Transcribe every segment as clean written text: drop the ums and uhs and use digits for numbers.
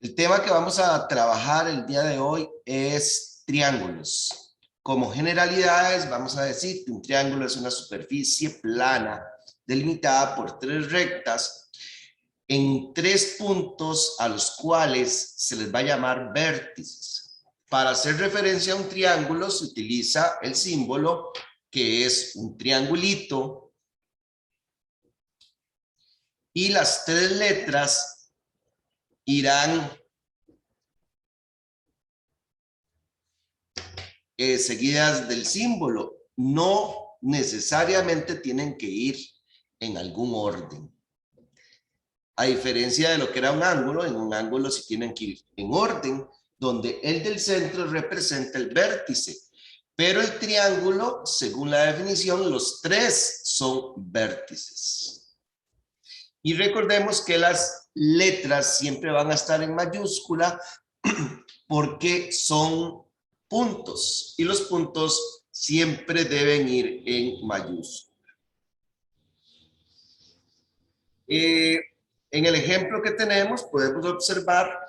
El tema que vamos a trabajar el día de hoy es triángulos. Como generalidades, vamos a decir que un triángulo es una superficie plana delimitada por tres rectas en tres puntos a los cuales se les va a llamar vértices. Para hacer referencia a un triángulo se utiliza el símbolo que es un triangulito y las tres letras irán seguidas del símbolo. No necesariamente tienen que ir en algún orden. A diferencia de lo que era un ángulo, en un ángulo sí tienen que ir en orden, donde el del centro representa el vértice. Pero el triángulo, según la definición, los tres son vértices. Y recordemos que las letras siempre van a estar en mayúscula porque son puntos y los puntos siempre deben ir en mayúscula. En el ejemplo que tenemos podemos observar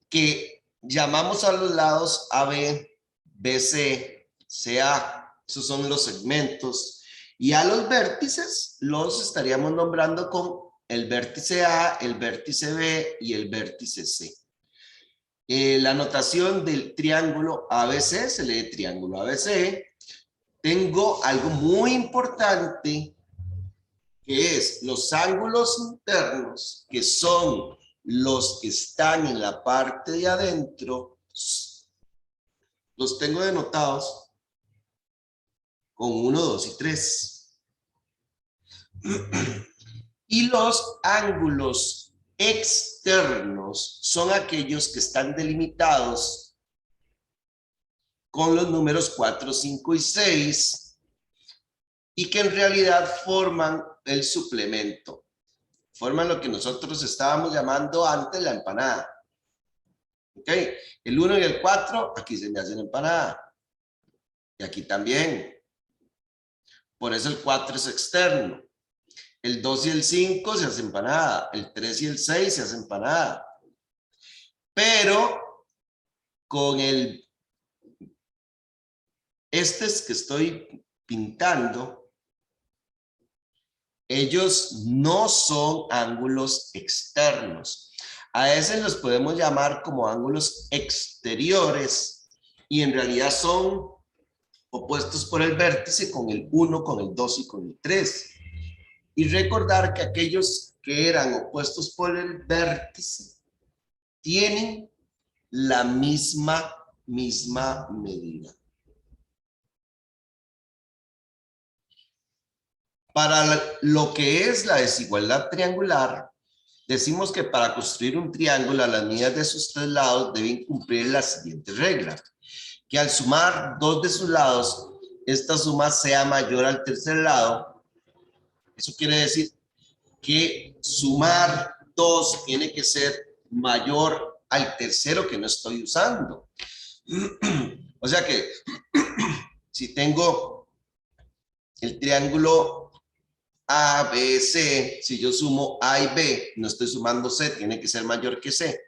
que llamamos a los lados AB, BC, CA, esos son los segmentos, y a los vértices los estaríamos nombrando con el vértice A, el vértice B y el vértice C. La notación del triángulo ABC se lee triángulo ABC. Tengo algo muy importante que es los ángulos internos, que son los que están en la parte de adentro, los tengo denotados con 1, 2 y 3. Y los ángulos externos son aquellos que están delimitados con los números 4, 5 y 6 y que en realidad forman el suplemento. Forman lo que nosotros estábamos llamando antes la empanada. ¿Ok? El 1 y el 4, aquí se me hacen empanada. Y aquí también. Por eso el 4 es externo. El 2 y el 5 se hacen empanada. El 3 y el 6 se hacen empanada. Pero con estos que estoy pintando, ellos no son ángulos externos. A veces los podemos llamar como ángulos exteriores y en realidad son opuestos por el vértice con el 1, con el 2 y con el 3. Y recordar que aquellos que eran opuestos por el vértice tienen la misma medida. Para lo que es la desigualdad triangular, decimos que para construir un triángulo, las medidas de sus tres lados deben cumplir la siguiente regla: que al sumar dos de sus lados, esta suma sea mayor al tercer lado. Eso quiere decir que sumar 2 tiene que ser mayor al tercero que no estoy usando. O sea que si tengo el triángulo A, B, C, si yo sumo A y B, no estoy sumando C, tiene que ser mayor que C.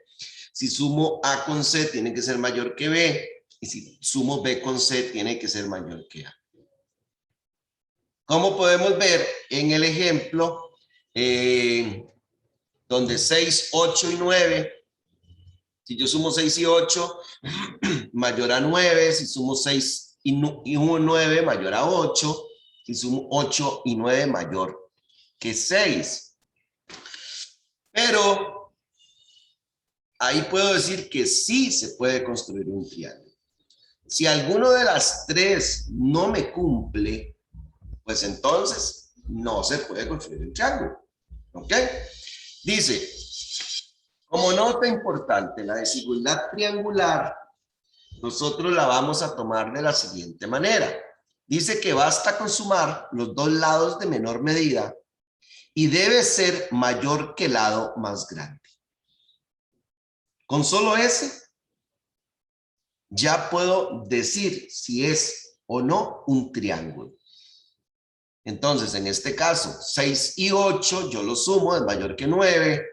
Si sumo A con C, tiene que ser mayor que B. Y si sumo B con C, tiene que ser mayor que A. Como podemos ver en el ejemplo, donde 6, 8 y 9, si yo sumo 6 y 8, mayor a 9, si sumo 6 y 1, 9, mayor a 8, si sumo 8 y 9, mayor que 6. Pero ahí puedo decir que sí se puede construir un triángulo. Si alguno de las tres no me cumple, pues entonces no se puede construir un triángulo. ¿Ok? Dice, como nota importante, la desigualdad triangular, nosotros la vamos a tomar de la siguiente manera. Dice que basta con sumar los dos lados de menor medida y debe ser mayor que el lado más grande. Con solo ese, ya puedo decir si es o no un triángulo. Entonces, en este caso, 6 y 8, yo lo sumo, es mayor que 9.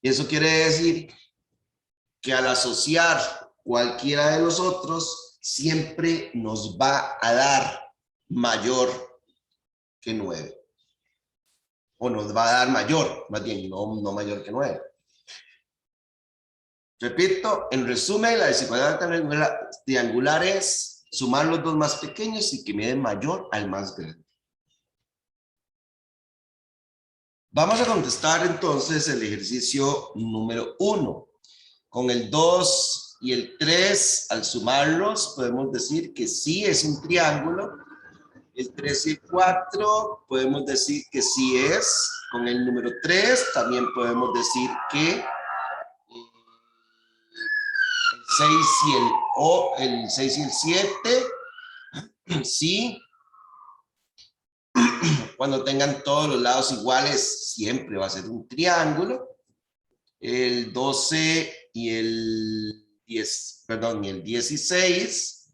Y eso quiere decir que al asociar cualquiera de los otros, siempre nos va a dar mayor que 9. O nos va a dar mayor, más bien, no mayor que 9. Repito, en resumen, la desigualdad triangular es sumar los dos más pequeños y que me den mayor al más grande. Vamos a contestar entonces el ejercicio número 1. Con el 2 y el 3, al sumarlos, podemos decir que sí es un triángulo. El 3 y el 4 podemos decir que sí es. Con el número 3 también podemos decir que el 6 y el 7, sí. Cuando tengan todos los lados iguales, siempre va a ser un triángulo. El 12 y el 10, perdón, y el 16,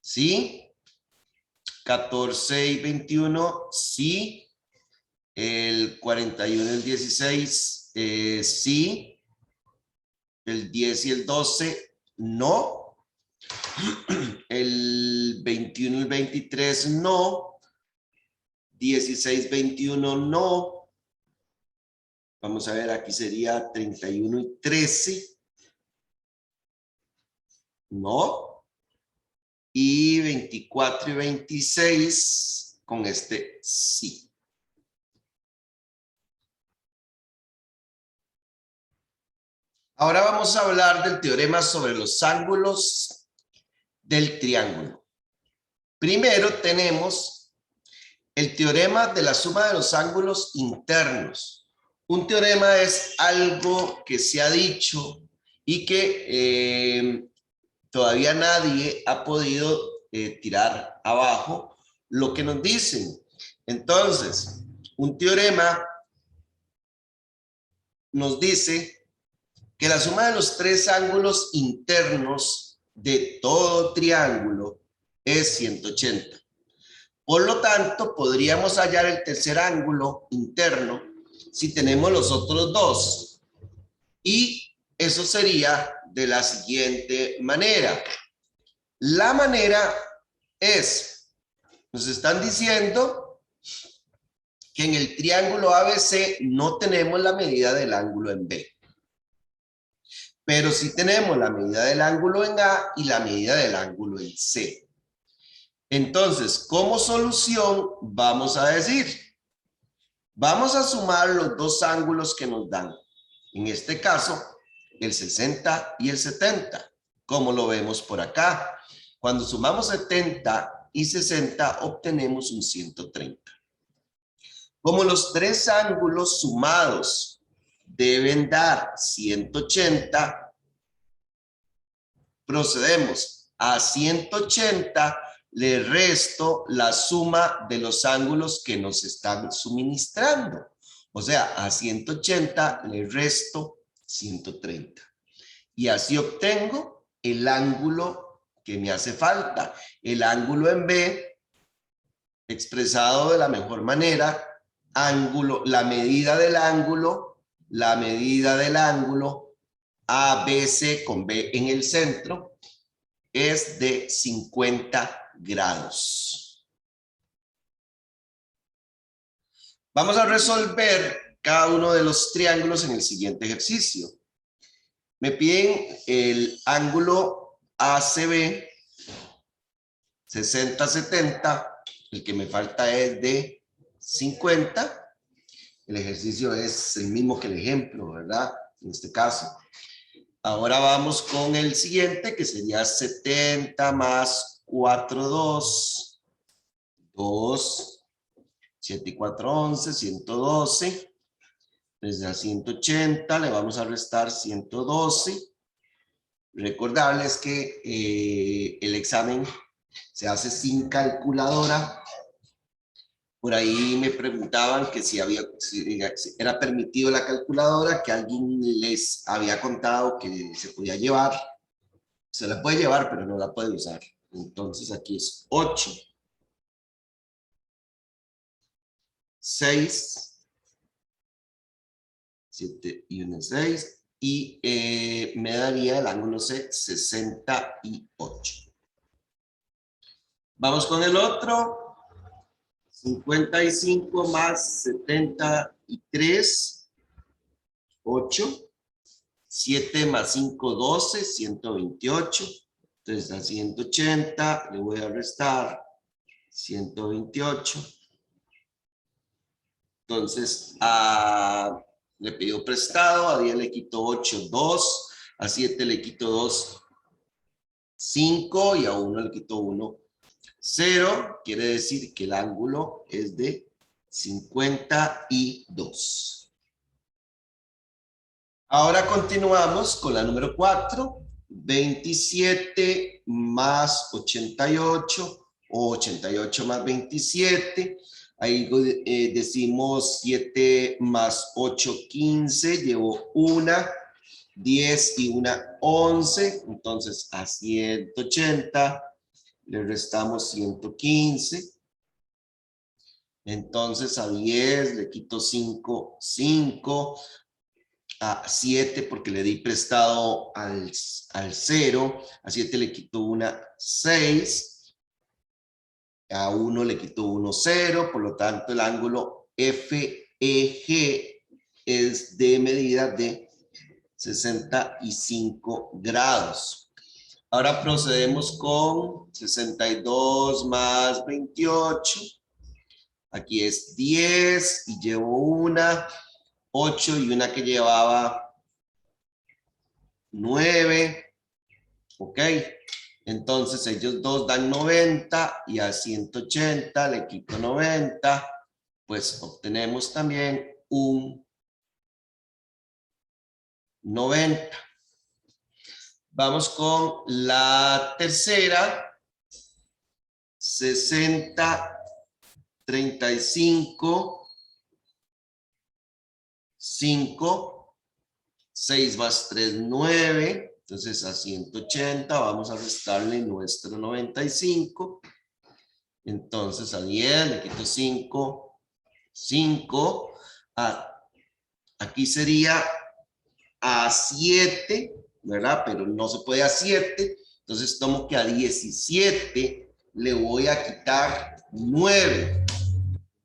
sí. 14 y 21, sí. El 41 y el 16, sí. El 10 y el 12, no. El 21 y el 23, no. 16, 21, no. Vamos a ver, aquí sería 31 y 13. No. Y 24 y 26, con este sí. Ahora vamos a hablar del teorema sobre los ángulos del triángulo. Primero tenemos el teorema de la suma de los ángulos internos. Un teorema es algo que se ha dicho y que todavía nadie ha podido tirar abajo lo que nos dicen. Entonces, un teorema nos dice que la suma de los tres ángulos internos de todo triángulo es 180. Por lo tanto, podríamos hallar el tercer ángulo interno si tenemos los otros dos. Y eso sería de la siguiente manera. La manera es, nos están diciendo que en el triángulo ABC no tenemos la medida del ángulo en B. Pero sí tenemos la medida del ángulo en A y la medida del ángulo en C. Entonces, como solución, vamos a decir, vamos a sumar los dos ángulos que nos dan. En este caso, el 60 y el 70, como lo vemos por acá. Cuando sumamos 70 y 60, obtenemos un 130. Como los tres ángulos sumados deben dar 180, procedemos a 180, le resto la suma de los ángulos que nos están suministrando. O sea, a 180 le resto 130. Y así obtengo el ángulo que me hace falta. El ángulo en B, expresado de la mejor manera, la medida del ángulo ABC con B en el centro es de 50 grados. Vamos a resolver cada uno de los triángulos en el siguiente ejercicio. Me piden el ángulo ACB 60-70, el que me falta es de 50. El ejercicio es el mismo que el ejemplo, ¿verdad? En este caso. Ahora vamos con el siguiente, que sería 70 más 4, 2. 2, 7 y 4, 11, 112. Desde a 180 le vamos a restar 112. Recordarles que el examen se hace sin calculadora. Por ahí me preguntaban que si era permitido la calculadora, que alguien les había contado que se podía llevar. Se la puede llevar, pero no la puede usar. Entonces aquí es 8, 6, 7 y 1 es 6. Y me daría el ángulo C 68. Vamos con el otro. 55 más 73, 8. 7 más 5, 12, 128. Entonces a 180 le voy a restar 128. Entonces le pido prestado, a 10 le quito 8, 2. A 7 le quito 2, 5. Y a 1 le quito 1, 0. Quiere decir que el ángulo es de 52. Ahora continuamos con la número 4. 27 más 88 o 88 más 27. Ahí decimos 7 más 8, 15. Llevo 1, 10 y 1, 11. Entonces a 180 le restamos 115. Entonces a 10 le quito 5, 5. A 7 porque le di prestado al 0. A 7 le quito 1, 6. A 1 le quito 1, 0. Por lo tanto, el ángulo FEG es de medida de 65 grados. Ahora procedemos con 62 más 28. Aquí es 10 y llevo 1. 8 y una que llevaba 9. Ok. Entonces ellos dos dan 90 y a 180 le quito 90. Pues obtenemos también un 90. Vamos con la tercera. 60, 35. 5, 6 más 3, 9. Entonces a 180 vamos a restarle nuestro 95. Entonces a 10 le quito 5, 5. Aquí sería a 7, ¿verdad? Pero no se puede a 7. Entonces tomo que a 17 le voy a quitar 9.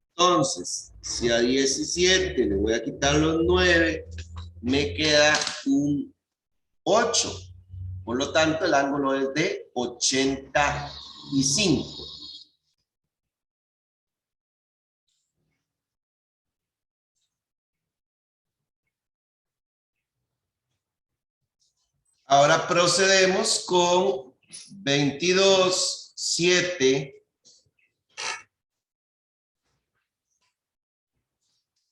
Entonces, si a 17 le voy a quitar los 9, me queda un 8. Por lo tanto, el ángulo es de 85. Ahora procedemos con 22, 7.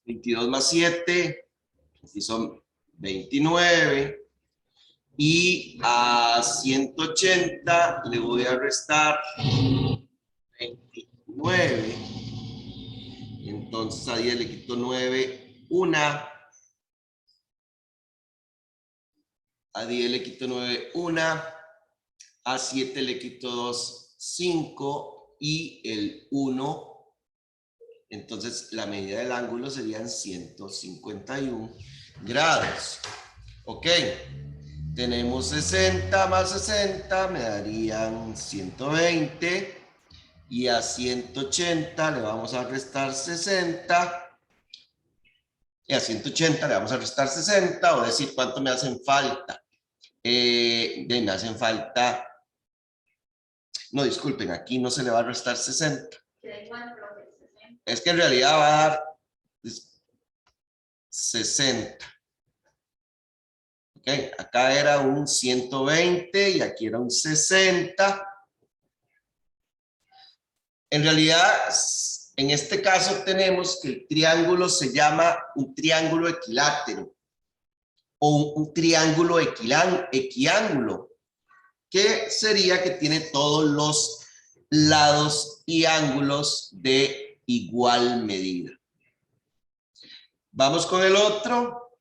22 más 7, aquí son 29. Y a 180 le voy a restar 29. Entonces a 10 le quito 9, 1. A 10 le quito 9, 1. A 7 le quito 2, 5. Y el 1. Entonces la medida del ángulo serían 151 grados. Ok. Tenemos 60 más 60, me darían 120. Y a 180 le vamos a restar 60. Y a 180 le vamos a restar 60, o decir cuánto me hacen falta. Me hacen falta, no, disculpen, aquí no se le va a restar 60. Es que en realidad va a dar 60. Ok, acá era un 120 y aquí era un 60. En realidad, en este caso tenemos que el triángulo se llama un triángulo equilátero o un triángulo equiángulo, que sería que tiene todos los lados y ángulos de igual medida. Vamos con el otro.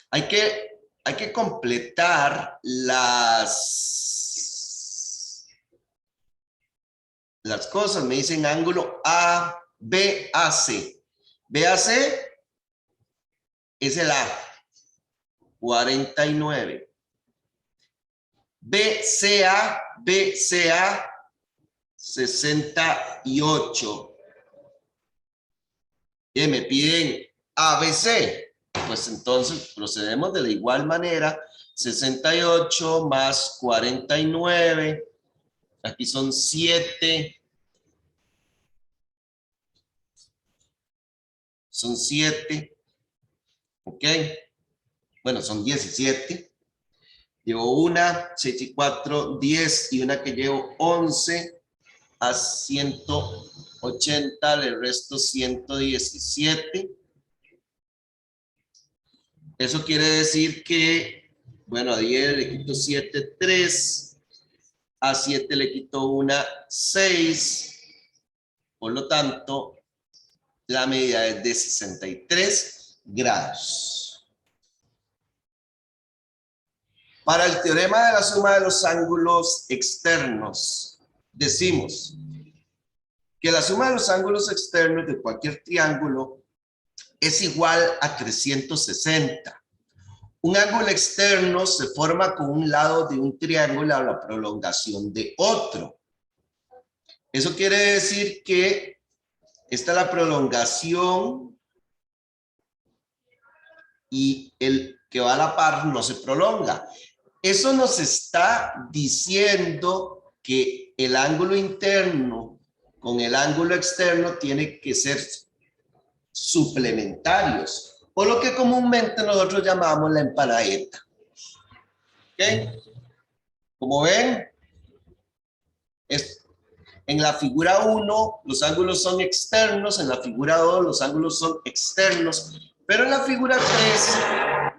Hay que completar las cosas. Me dicen ángulo BAC. BAC es el A. 49. BCA, 68. Y me piden ABC. Pues entonces procedemos de la igual manera. 68 más 49. Aquí son 7. Son 7. ¿Ok? Bueno, son 17. Llevo una, 6 y 4, 10 y una que llevo 11 a 180, le resto 117. Eso quiere decir que, bueno, a 10 le quito 7, 3, a 7 le quito una, 6. Por lo tanto, la medida es de 63 grados. Para el teorema de la suma de los ángulos externos, decimos que la suma de los ángulos externos de cualquier triángulo es igual a 360. Un ángulo externo se forma con un lado de un triángulo a la prolongación de otro. Eso quiere decir que esta es la prolongación y el que va a la par no se prolonga. Eso nos está diciendo que el ángulo interno con el ángulo externo tiene que ser suplementarios, por lo que comúnmente nosotros llamamos la empanadeta. ¿Okay? Como ven, en la figura 1 los ángulos son externos, en la figura 2 los ángulos son externos, pero en la figura 3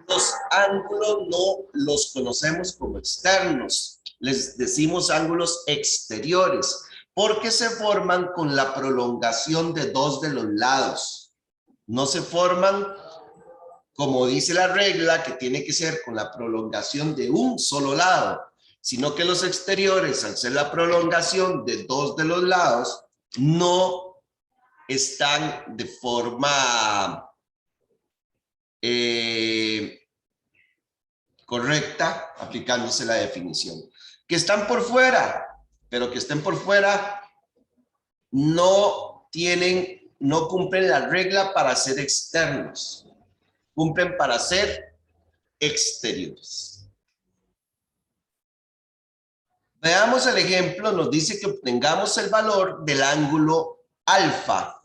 los ángulos no los conocemos como externos, les decimos ángulos exteriores, porque se forman con la prolongación de dos de los lados. No se forman, como dice la regla, que tiene que ser con la prolongación de un solo lado, sino que los exteriores, al ser la prolongación de dos de los lados, no están de forma correcta, aplicándose la definición. Que están por fuera, pero que estén por fuera no cumplen la regla para ser externos, cumplen para ser exteriores. Veamos el ejemplo, nos dice que obtengamos el valor del ángulo alfa.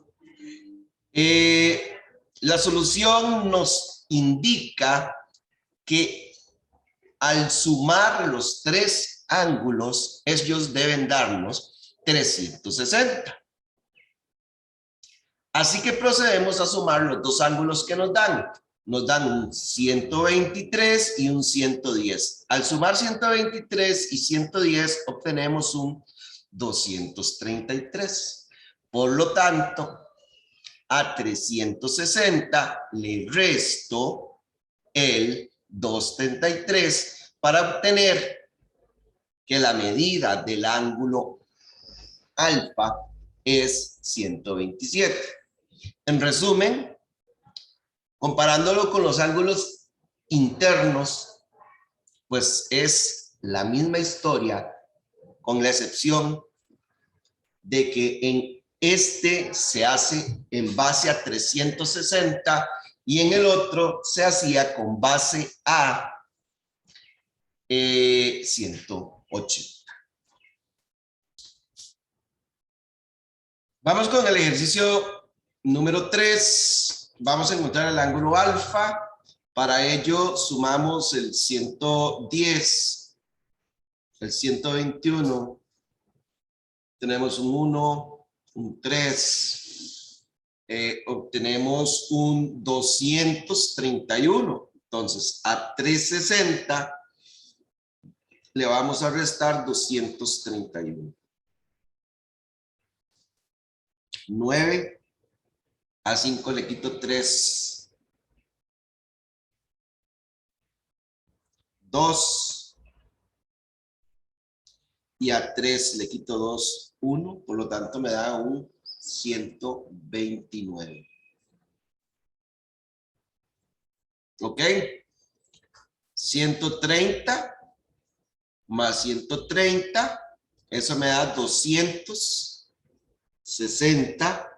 La solución nos indica que al sumar los tres ángulos, ellos deben darnos 360. Así que procedemos a sumar los dos ángulos que nos dan. Nos dan un 123 y un 110. Al sumar 123 y 110 obtenemos un 233. Por lo tanto, a 360 le resto el 233 para obtener que la medida del ángulo alfa es 127. En resumen, comparándolo con los ángulos internos, pues es la misma historia, con la excepción de que en este se hace en base a 360 y en el otro se hacía con base a 180. Vamos con el ejercicio número 3. Vamos a encontrar el ángulo alfa. Para ello sumamos el 110, el 121. Tenemos un 1, un 3. Obtenemos un 231. Entonces, a 360 le vamos a restar 231. 9 a 5 le quito 3. 2. Y a 3 le quito 2, 1. Por lo tanto, me da un 129. ¿Ok? 130 más 130, eso me da 260.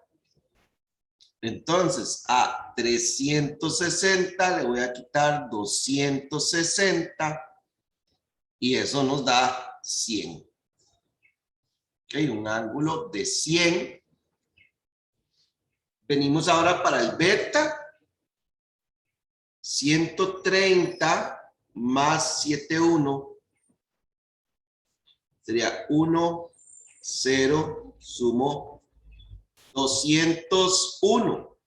Entonces, a 360 le voy a quitar 260 y eso nos da 100. Ok, un ángulo de 100. Venimos ahora para el beta. 130 más 71 sería 1, 0, sumo 201.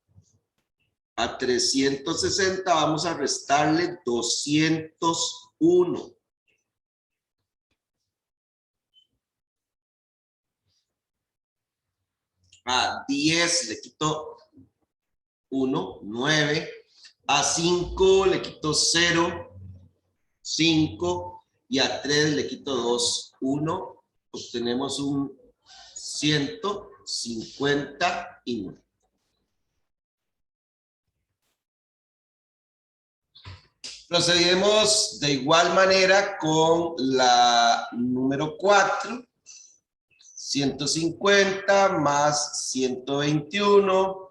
A 360 vamos a restarle 201. A 10 le quito 1, 9. A 5 le quito 0, 5. Y a 3 le quito 2, 1. Obtenemos un 151. Procedemos de igual manera con la número 4. 150 más 121.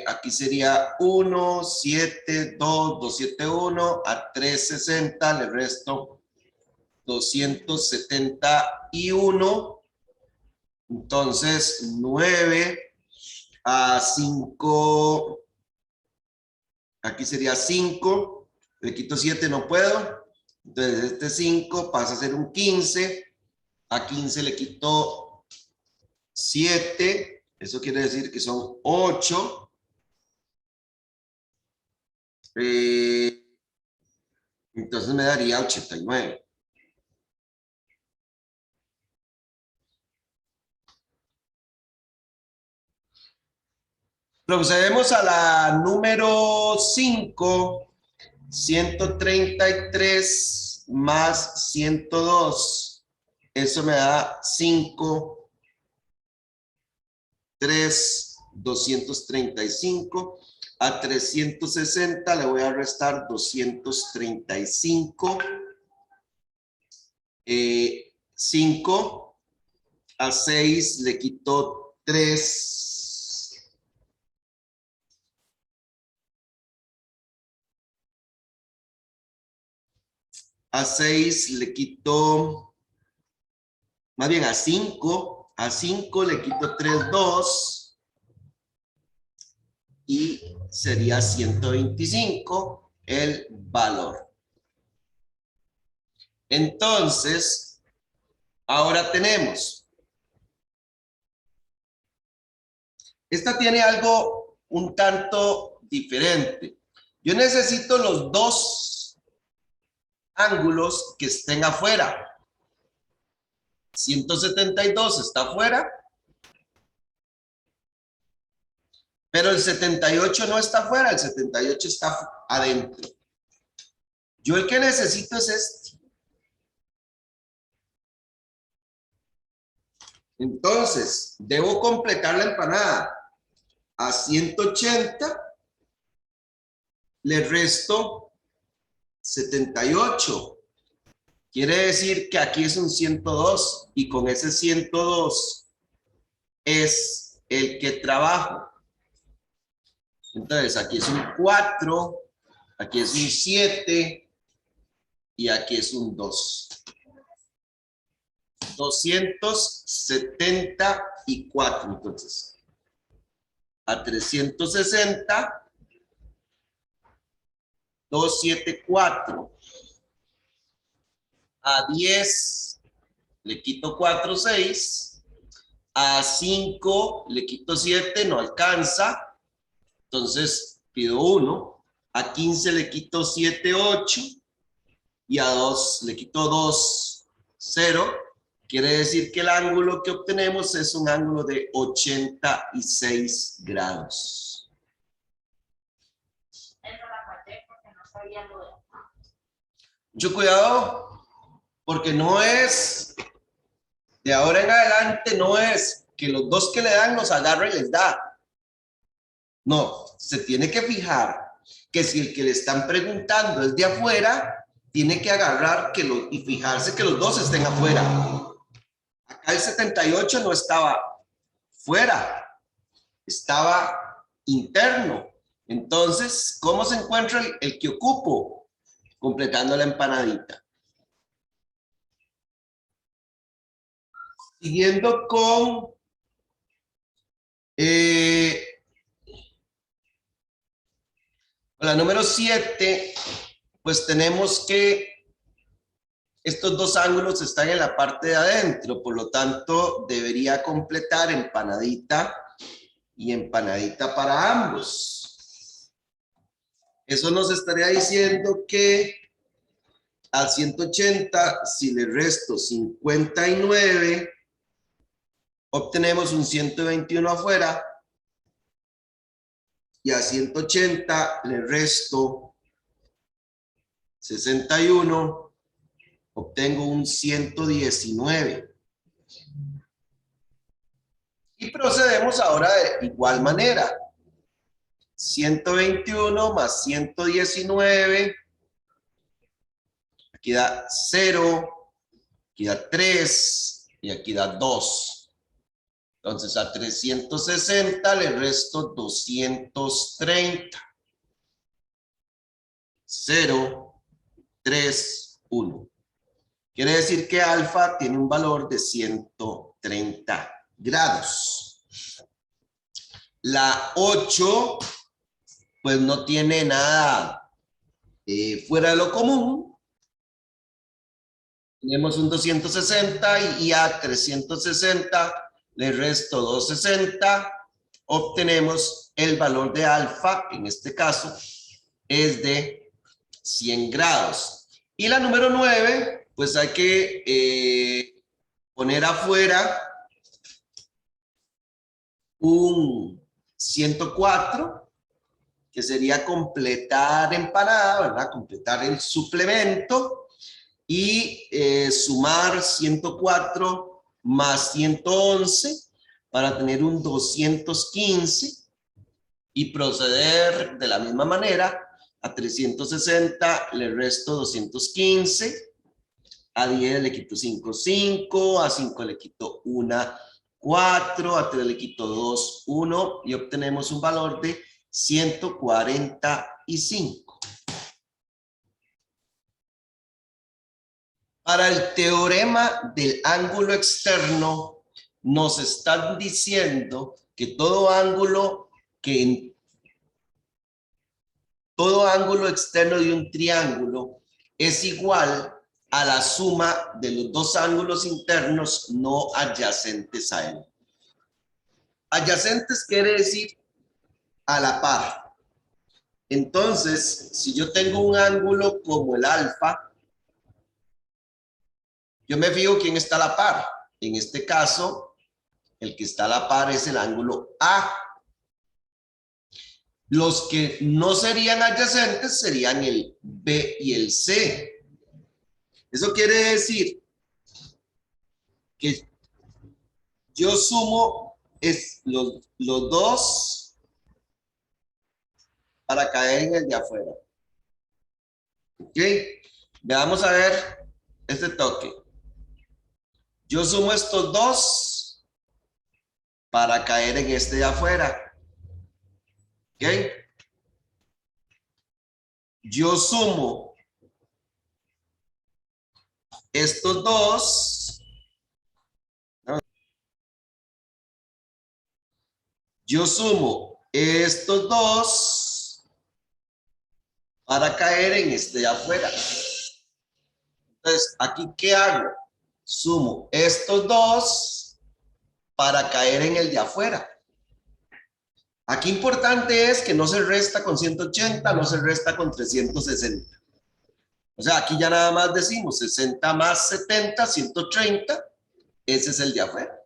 Aquí sería 1, 7, 2, 271. A 360 le resto 271. Entonces 9 a 5. Aquí sería 5, le quito 7, no puedo. Entonces este 5 pasa a ser un 15. A 15 le quito 7. Eso quiere decir que son 8. Entonces me daría 89. Procedemos a la número 5. 133 más 102. Eso me da 5, 3, 235. A 360 le voy a restar 235. 5. A 6 le quito 3. A 6 le quito, más bien a 5. A 5 le quito 3, 2. Y sería 125 el valor. Entonces, ahora tenemos. Esta tiene algo un tanto diferente. Yo necesito los dos ángulos que estén afuera. 172 está afuera, pero el 78 no está afuera, el 78 está adentro. Yo el que necesito es este. Entonces, debo completar la empanada. A 180 le resto 78. Quiere decir que aquí es un 102 y con ese 102 es el que trabajo. Entonces, aquí es un 4, aquí es un 7 y aquí es un 2. 274, entonces. A 360, 274. A 10 le quito 4, 6. A 5 le quito 7, no alcanza. Entonces pido 1. A 15 le quito 7, 8. Y a 2 le quito 2, 0. Quiere decir que el ángulo que obtenemos es un ángulo de 86 grados. Mucho cuidado, porque no es, de ahora en adelante, no es que los dos que le dan los agarra y les da. No, se tiene que fijar que si el que le están preguntando es de afuera, tiene que agarrar y fijarse que los dos estén afuera. Acá el 78 no estaba fuera, estaba interno. Entonces, ¿cómo se encuentra el que ocupo? Completando la empanadita. Siguiendo con la número 7, pues tenemos que estos dos ángulos están en la parte de adentro, por lo tanto debería completar empanadita y empanadita para ambos. Eso nos estaría diciendo que al 180, si le resto 59, obtenemos un 121 afuera, y a 180 le resto 61, obtengo un 119. Y procedemos ahora de igual manera. 121 más 119, aquí da 0, aquí da 3 y aquí da 2. Entonces a 360 le resto 230. 0, 3, 1. Quiere decir que alfa tiene un valor de 130 grados. La 8, pues no tiene nada fuera de lo común. Tenemos un 260 y a 360 le resto 260. Obtenemos el valor de alfa, en este caso, es de 100 grados. Y la número 9, pues hay que poner afuera un 104, que sería completar empanada, ¿verdad? Completar el suplemento y sumar 104 más 111 para tener un 215 y proceder de la misma manera. A 360 le resto 215, a 10 le quito 5, 5, a 5 le quito 1, 4, a 3 le quito 2, 1 y obtenemos un valor de 145. Para el teorema del ángulo externo, nos están diciendo que todo ángulo externo de un triángulo es igual a la suma de los dos ángulos internos no adyacentes a él. Adyacentes quiere decir a la par. Entonces, si yo tengo un ángulo como el alfa, yo me fijo quién está a la par. En este caso, el que está a la par es el ángulo A. Los que no serían adyacentes serían el B y el C. Eso quiere decir que yo sumo los dos para caer en el de afuera. ¿Ok? Vamos a ver este toque. Yo sumo estos dos para caer en este de afuera. ¿Ok? Yo sumo estos dos. Yo sumo estos dos para caer en este de afuera. Entonces, ¿aquí qué hago? Sumo estos dos para caer en el de afuera. Aquí importante es que no se resta con 180, no se resta con 360. O sea, aquí ya nada más decimos 60 más 70, 130. Ese es el de afuera.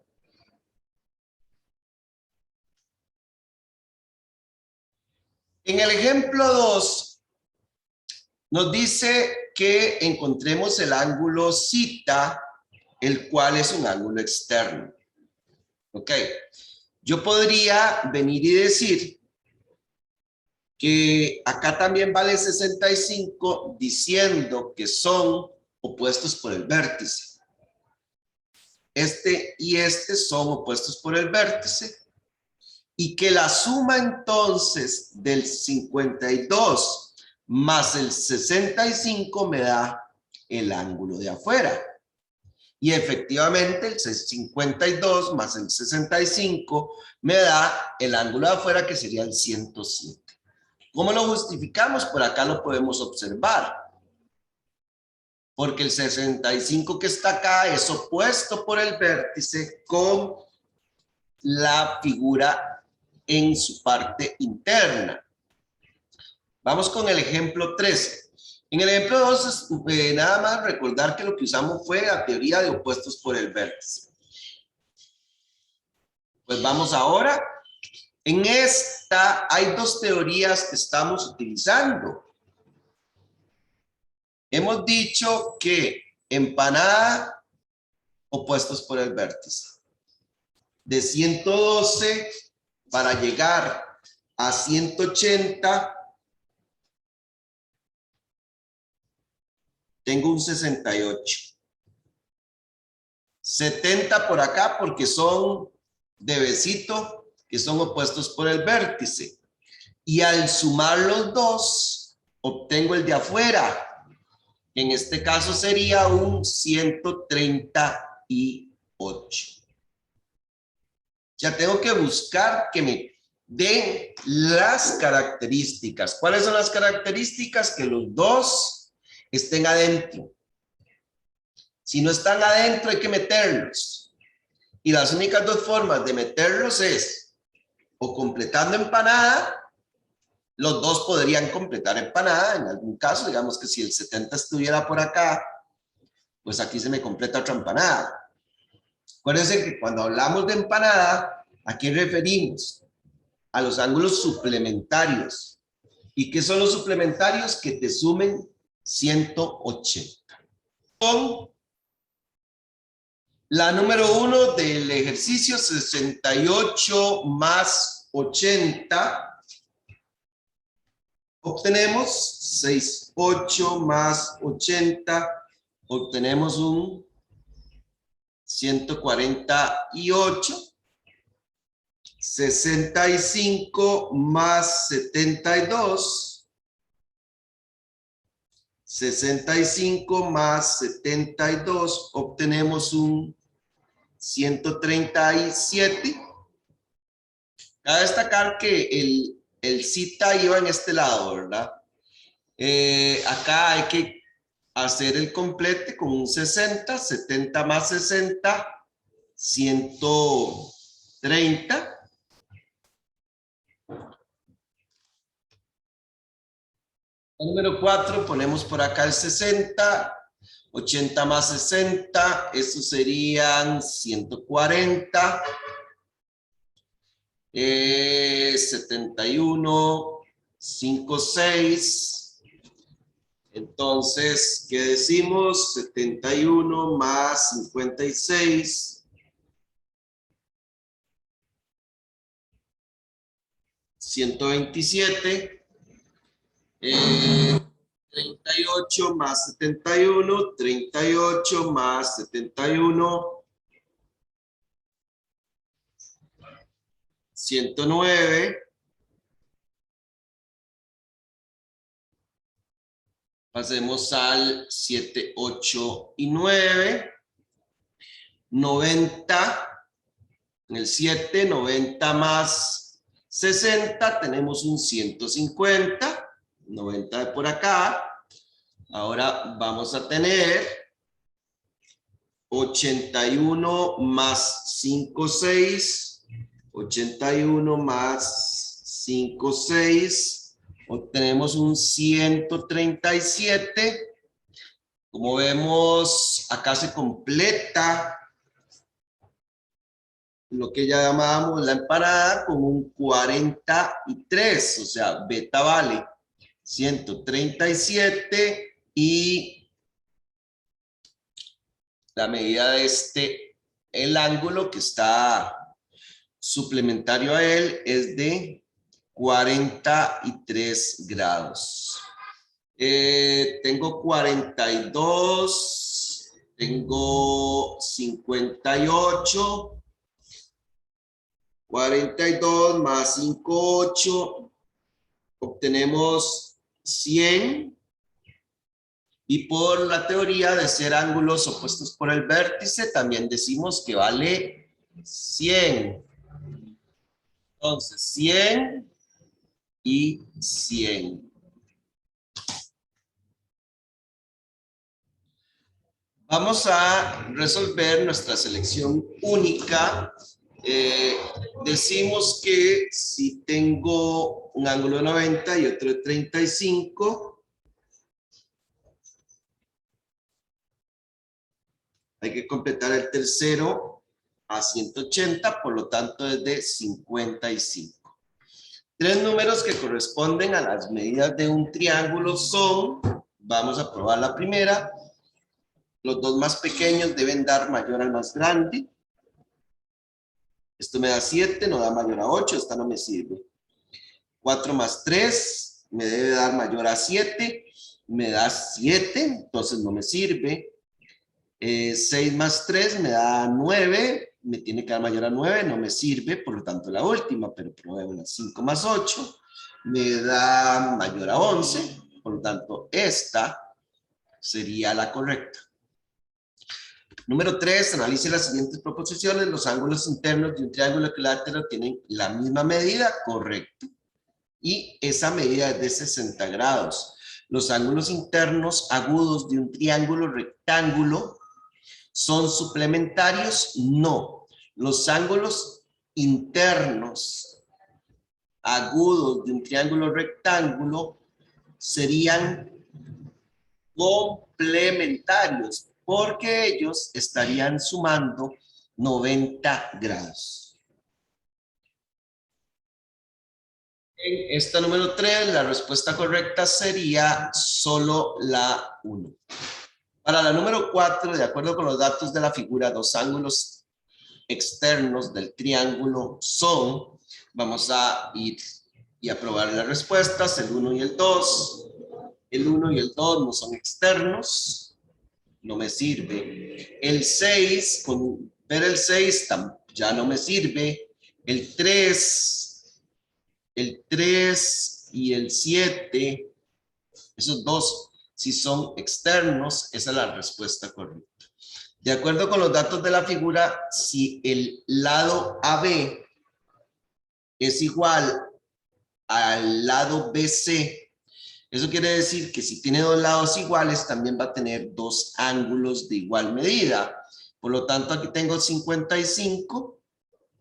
En el ejemplo 2, nos dice que encontremos el ángulo zeta, el cual es un ángulo externo. Ok. Yo podría venir y decir que acá también vale 65 diciendo que son opuestos por el vértice. Este y este son opuestos por el vértice y que la suma entonces del 52 más el 65 me da el ángulo de afuera. Y efectivamente el 52 más el 65 me da el ángulo de afuera, que sería el 107. ¿Cómo lo justificamos? Por acá lo podemos observar. Porque el 65 que está acá es opuesto por el vértice con la figura en su parte interna. Vamos con el ejemplo 13. En el ejemplo 2, nada más recordar que lo que usamos fue la teoría de opuestos por el vértice. Pues vamos ahora. En esta hay dos teorías que estamos utilizando. Hemos dicho que empanada, opuestos por el vértice. De 112 para llegar a 180, tengo un 68. 70 por acá porque son de besito, que son opuestos por el vértice. Y al sumar los dos, obtengo el de afuera. En este caso sería un 138. Ya tengo que buscar que me den las características. ¿Cuáles son las características? Que los dos estén adentro. Si no están adentro, hay que meterlos. Y las únicas dos formas de meterlos es o completando empanada. Los dos podrían completar empanada. En algún caso, digamos que si el 70 estuviera por acá, pues aquí se me completa otra empanada. Acuérdense que cuando hablamos de empanada, ¿a qué referimos? A los ángulos suplementarios. ¿Y qué son los suplementarios? Que te sumen 180. Con la número 1 del ejercicio, 68 más 80. Obtenemos 68 más 80. Obtenemos un 148. 65 más 72. 65 más 72. Obtenemos un 137. Cabe destacar que el cita iba en este lado, ¿verdad? Acá hay que hacer el complete con un 60. 70 más 60, 130. El número 4, ponemos por acá el 60. 80 más 60, eso serían 140. 71, 5, 6. Entonces, ¿qué decimos? 71 más 56. 127. 38 más 71. 38 más 71. 109. Pasemos al 7, 8 y 9. 90. En el 7, 90 más 60, tenemos un 150. 90 de por acá. Ahora vamos a tener 81 más 5, 6. 81 más 5, 6. Obtenemos un 137. Como vemos, acá se completa lo que ya llamábamos la empanada con un 43. O sea, beta vale 137 y la medida de el ángulo que está suplementario a él es de 43 grados. Tengo 42, tengo 58, 42 más 58, obtenemos 100. Y por la teoría de ser ángulos opuestos por el vértice, también decimos que vale 100. Entonces, 100 y 100. Vamos a resolver nuestra selección única. Decimos que si tengo un ángulo de 90 y otro de 35, hay que completar el tercero a 180, por lo tanto es de 55. Tres números que corresponden a las medidas de un triángulo son, vamos a probar la primera, los dos más pequeños deben dar mayor al más grande. Esto me da 7, no da mayor a 8, esta no me sirve. 4 más 3 me debe dar mayor a 7, me da 7, entonces no me sirve. 6 más 3 me da 9, me tiene que dar mayor a 9, no me sirve, por lo tanto la última, pero probemos. 5 más 8 me da mayor a 11, por lo tanto esta sería la correcta. Número 3, analice las siguientes proposiciones. Los ángulos internos de un triángulo equilátero tienen la misma medida, correcto. Y esa medida es de 60 grados. Los ángulos internos agudos de un triángulo rectángulo ¿son suplementarios? No. Los ángulos internos agudos de un triángulo rectángulo serían complementarios porque ellos estarían sumando 90 grados. En esta número 3, la respuesta correcta sería solo la 1. Para la número 4, de acuerdo con los datos de la figura, dos ángulos externos del triángulo son, vamos a ir y a probar las respuestas, el 1 y el 2. El 1 y el 2 no son externos, no me sirve. El 6, con ver el 6 ya no me sirve. El 3 y el 7, esos dos, si son externos, esa es la respuesta correcta. De acuerdo con los datos de la figura, si el lado AB es igual al lado BC, eso quiere decir que si tiene dos lados iguales, también va a tener dos ángulos de igual medida. Por lo tanto, aquí tengo 55.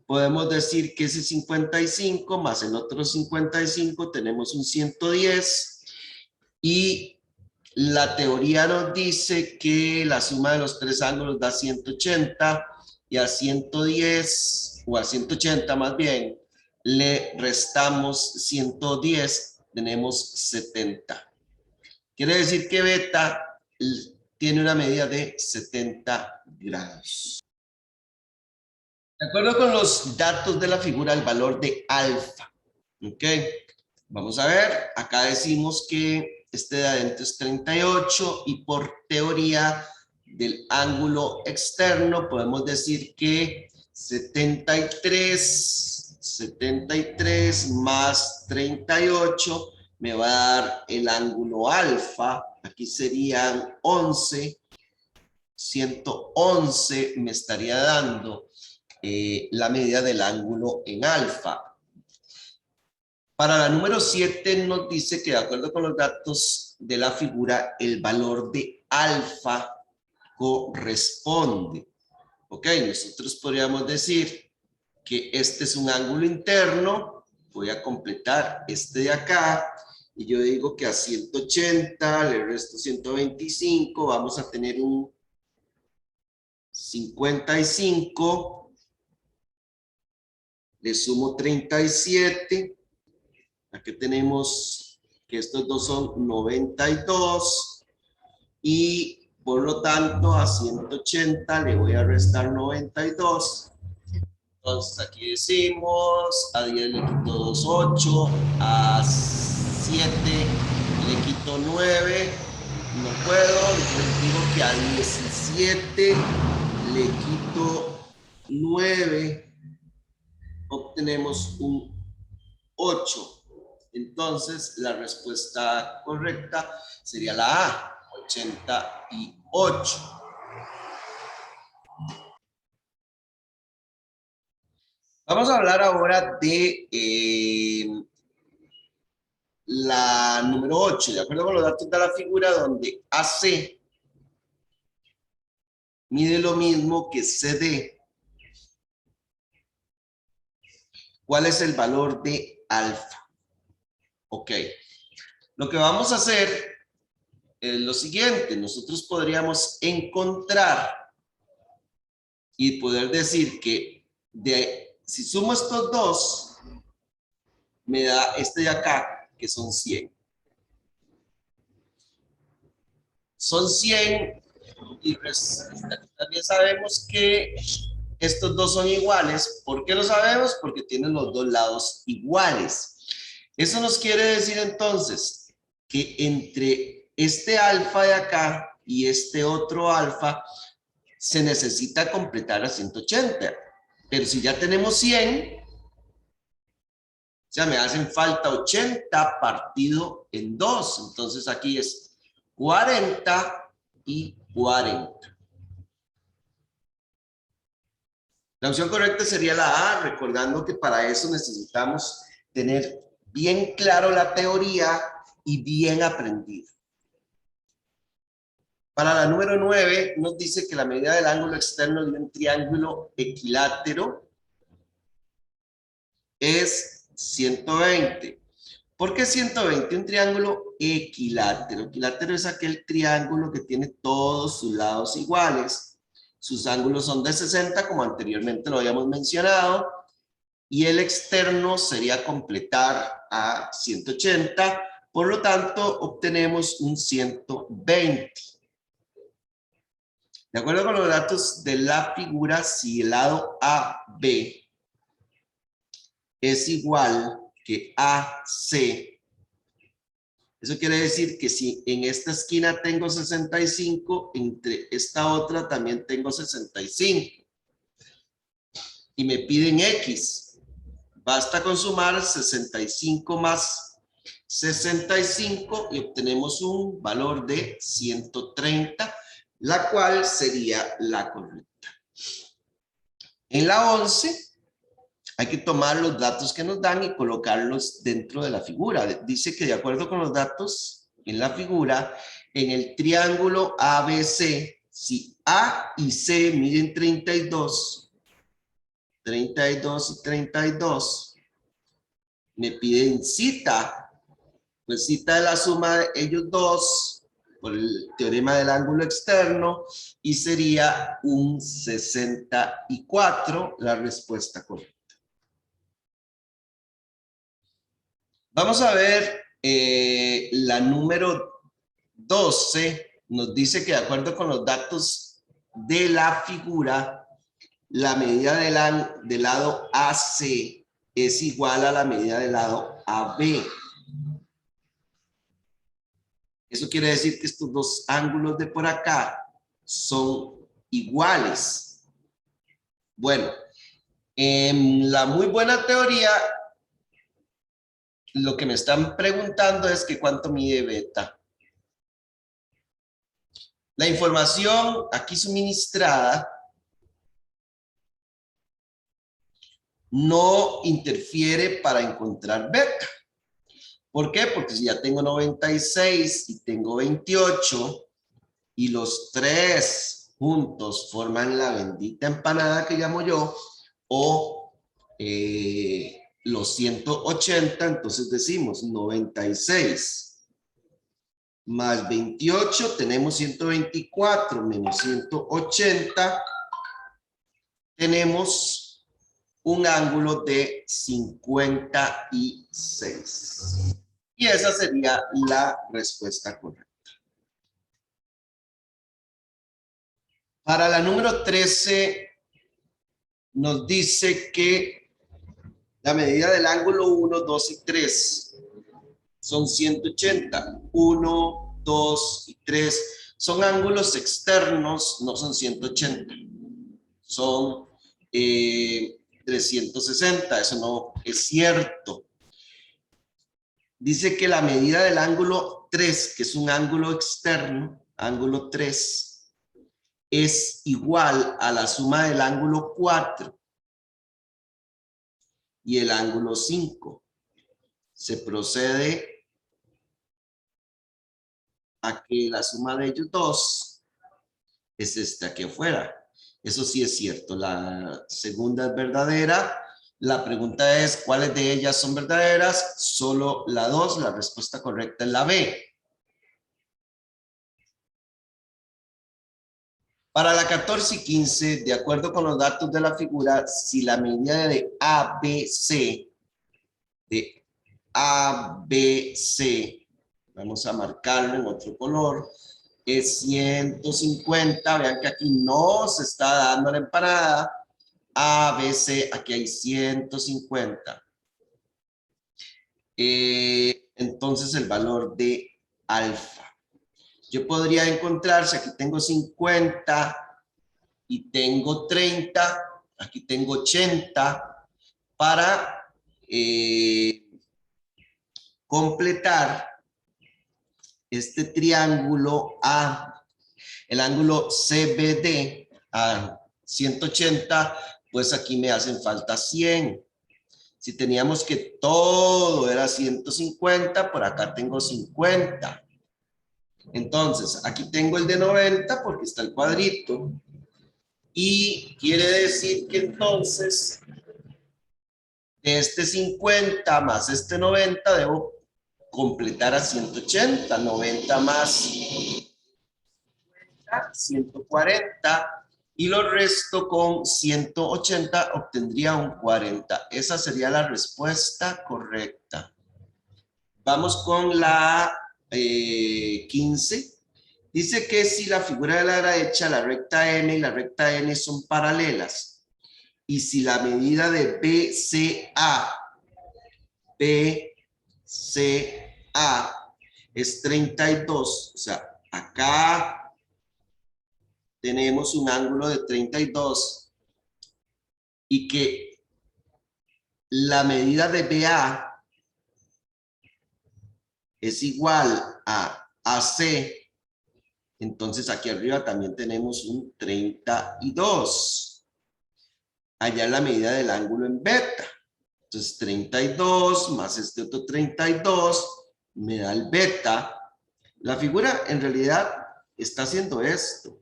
Podemos decir que ese 55 más el otro 55, tenemos un 110. Y la teoría nos dice que la suma de los tres ángulos da 180 y a 110, o a 180 más bien, le restamos 110, tenemos 70. Quiere decir que beta tiene una medida de 70 grados. De acuerdo con los datos de la figura, el valor de alfa, ¿ok? Vamos a ver, acá decimos que este de adentro es 38 y por teoría del ángulo externo podemos decir que 73 más 38 me va a dar el ángulo alfa. Aquí serían 11. 111 me estaría dando la medida del ángulo en alfa. Para la número 7 nos dice que de acuerdo con los datos de la figura, el valor de alfa corresponde. Ok, nosotros podríamos decir que este es un ángulo interno. Voy a completar este de acá. Y yo digo que a 180 le resto 125. Vamos a tener un 55. Le sumo 37. Aquí tenemos que estos dos son 92 y por lo tanto a 180 le voy a restar 92. Entonces aquí decimos, a 10 le quito 2, 8, a 7 le quito 9, no puedo, entonces digo que a 17 le quito 9, obtenemos un 8. Entonces la respuesta correcta sería la A, 88. Vamos a hablar ahora de la número 8, de acuerdo con los datos de la figura, donde AC mide lo mismo que CD. ¿Cuál es el valor de alfa? Ok. Lo que vamos a hacer es lo siguiente. Nosotros podríamos encontrar y poder decir que si sumo estos dos, me da este de acá, que son 100. Son 100 y también sabemos que estos dos son iguales. ¿Por qué lo sabemos? Porque tienen los dos lados iguales. Eso nos quiere decir entonces que entre este alfa de acá y este otro alfa se necesita completar a 180. Pero si ya tenemos 100, o sea, me hacen falta 80 partido en 2. Entonces aquí es 40 y 40. La opción correcta sería la A, recordando que para eso necesitamos tener bien claro la teoría y bien aprendido. Para la número 9 nos dice que la medida del ángulo externo de un triángulo equilátero es 120. ¿Por qué 120? Un triángulo equilátero. Equilátero es aquel triángulo que tiene todos sus lados iguales. Sus ángulos son de 60, como anteriormente lo habíamos mencionado. Y el externo sería completar a 180. Por lo tanto, obtenemos un 120. De acuerdo con los datos de la figura, si el lado AB es igual que AC, eso quiere decir que si en esta esquina tengo 65, entre esta otra también tengo 65. Y me piden X. Basta con sumar 65 más 65 y obtenemos un valor de 130, la cual sería la correcta. En la 11 hay que tomar los datos que nos dan y colocarlos dentro de la figura. Dice que de acuerdo con los datos en la figura, en el triángulo ABC, si A y C miden 32 y 32, me piden cita, pues cita de la suma de ellos dos por el teorema del ángulo externo y sería un 64 la respuesta correcta. Vamos a ver la número 12, nos dice que de acuerdo con los datos de la figura, la medida del lado AC es igual a la medida del lado AB. Eso quiere decir que estos dos ángulos de por acá son iguales. Bueno, en la muy buena teoría, lo que me están preguntando es que cuánto mide beta. La información aquí suministrada no interfiere para encontrar beta. ¿Por qué? Porque si ya tengo 96 y tengo 28 y los tres juntos forman la bendita empanada que llamo yo, o los 180, entonces decimos 96 más 28, tenemos 124 menos 180, tenemos un ángulo de 56. Y esa sería la respuesta correcta. Para la número 13, nos dice que la medida del ángulo 1, 2 y 3 son 180. 1, 2 y 3 son ángulos externos, no son 180. Son 360. Eso no es cierto. Dice que la medida del ángulo 3, que es un ángulo externo, ángulo 3, es igual a la suma del ángulo 4 y el ángulo 5. Se procede a que la suma de ellos dos es esta aquí afuera. Eso sí es cierto. La segunda es verdadera. La pregunta es, ¿cuáles de ellas son verdaderas? Solo la 2. La respuesta correcta es la B. Para la 14 y 15, de acuerdo con los datos de la figura, si la medida de ABC, vamos a marcarlo en otro color, es 150. Vean que aquí no se está dando la empanada. ABC, aquí hay 150. Entonces el valor de alfa. Yo podría encontrar, si aquí tengo 50 y tengo 30, aquí tengo 80, para completar este triángulo A, el ángulo CBD a 180, pues aquí me hacen falta 100. Si teníamos que todo era 150, por acá tengo 50. Entonces, aquí tengo el de 90 porque está el cuadrito. Y quiere decir que entonces, de este 50 más este 90, debo completar a 180. 90 más 140. Y lo resto con 180, obtendría un 40. Esa sería la respuesta correcta. Vamos con la 15. Dice que si la figura de la derecha, la recta M y la recta N son paralelas, y si la medida de BCA es 32, o sea, acá tenemos un ángulo de 32, y que la medida de BA es igual a AC, entonces aquí arriba también tenemos un 32. Allá la medida del ángulo en beta. Entonces 32 más este otro 32 me da el beta. La figura en realidad está haciendo esto,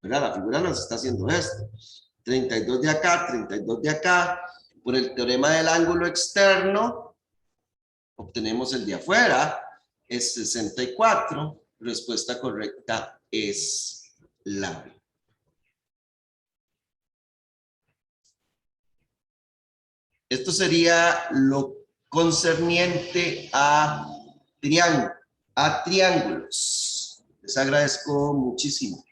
¿verdad? La figura nos está haciendo esto. 32 de acá, 32 de acá. Por el teorema del ángulo externo, obtenemos el de afuera, es 64. Respuesta correcta es la B. Esto sería lo concerniente a triángulos. Les agradezco muchísimo.